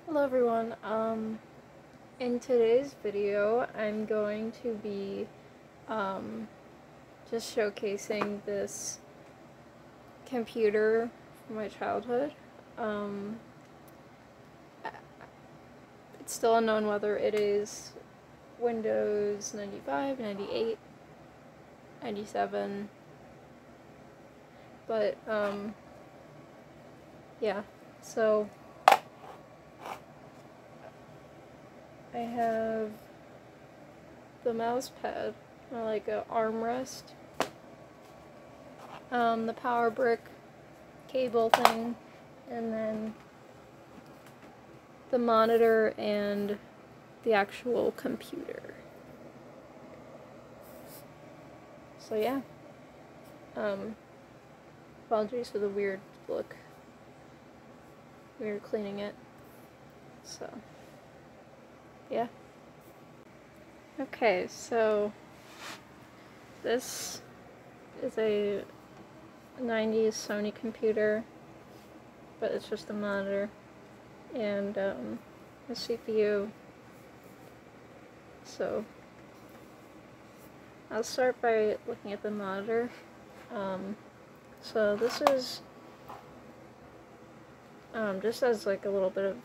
Hello everyone, in today's video I'm going to be just showcasing this computer from my childhood. It's still unknown whether it is Windows 95, 98, 97, but yeah, so I have the mouse pad, like an armrest, the power brick cable thing, and then the monitor and the actual computer. So yeah, apologies for the weird look. We were cleaning it, so yeah. Okay, so this is a 90s Sony computer, but it's just a monitor and a CPU. So I'll start by looking at the monitor. So this is just as like a little bit of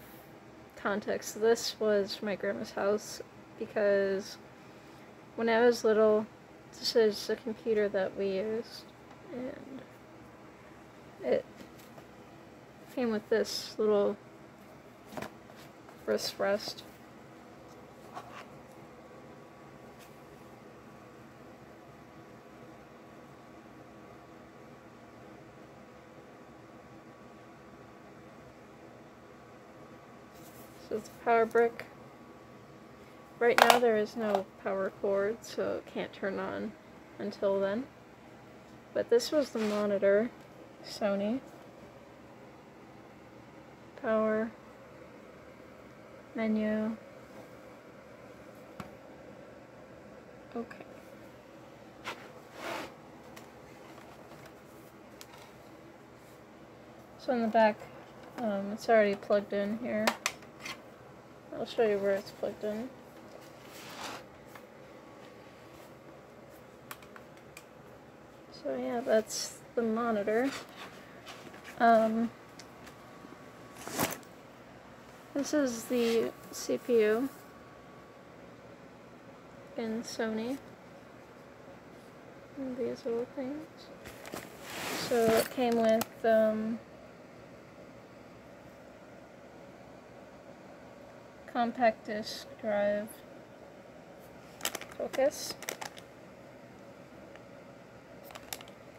context. This was my grandma's house because when I was little, this is the computer that we used, and it came with this little wrist rest. So it's a power brick. Right now there is no power cord, so it can't turn on until then. But this was the monitor, Sony. Power, menu. Okay. So in the back, it's already plugged in here. I'll show you where it's plugged in. So yeah, that's the monitor. This is the CPU in Sony. And these little things. So it came with compact disc drive, focus.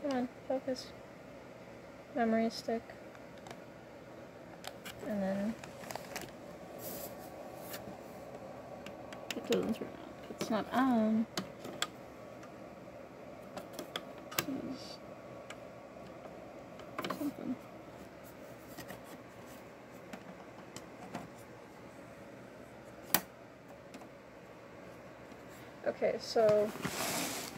Come on, focus. Memory stick. And then it doesn't turn on. It's not on. This is something. Okay, so if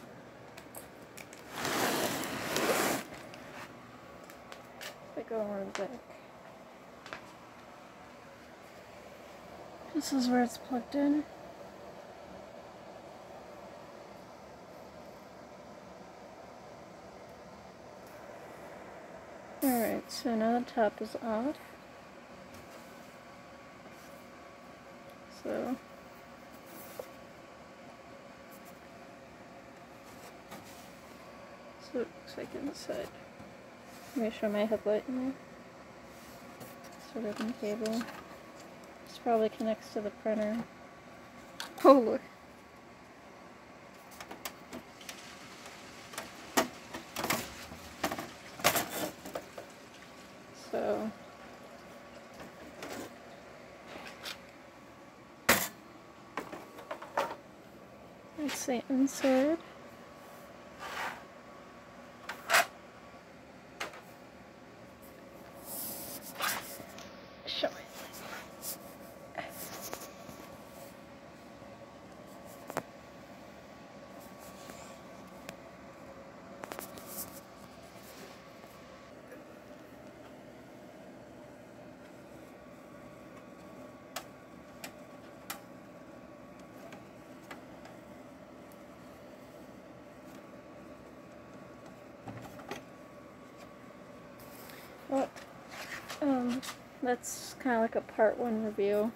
I go around back, this is where it's plugged in. Alright, so now the top is off. So it looks like inside. Let me show my headlight in there. It's a ribbon cable. This probably connects to the printer. Oh look. So that's the inside. Show it. Well, that's kind of like a part 1 review.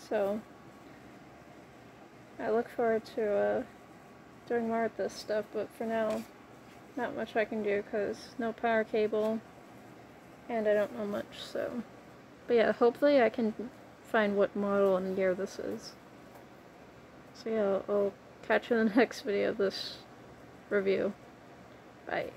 So, I look forward to doing more of this stuff, but for now, not much I can do because no power cable, and I don't know much, so. But yeah, hopefully I can find what model and year this is. So yeah, I'll catch you in the next video of this review. Bye.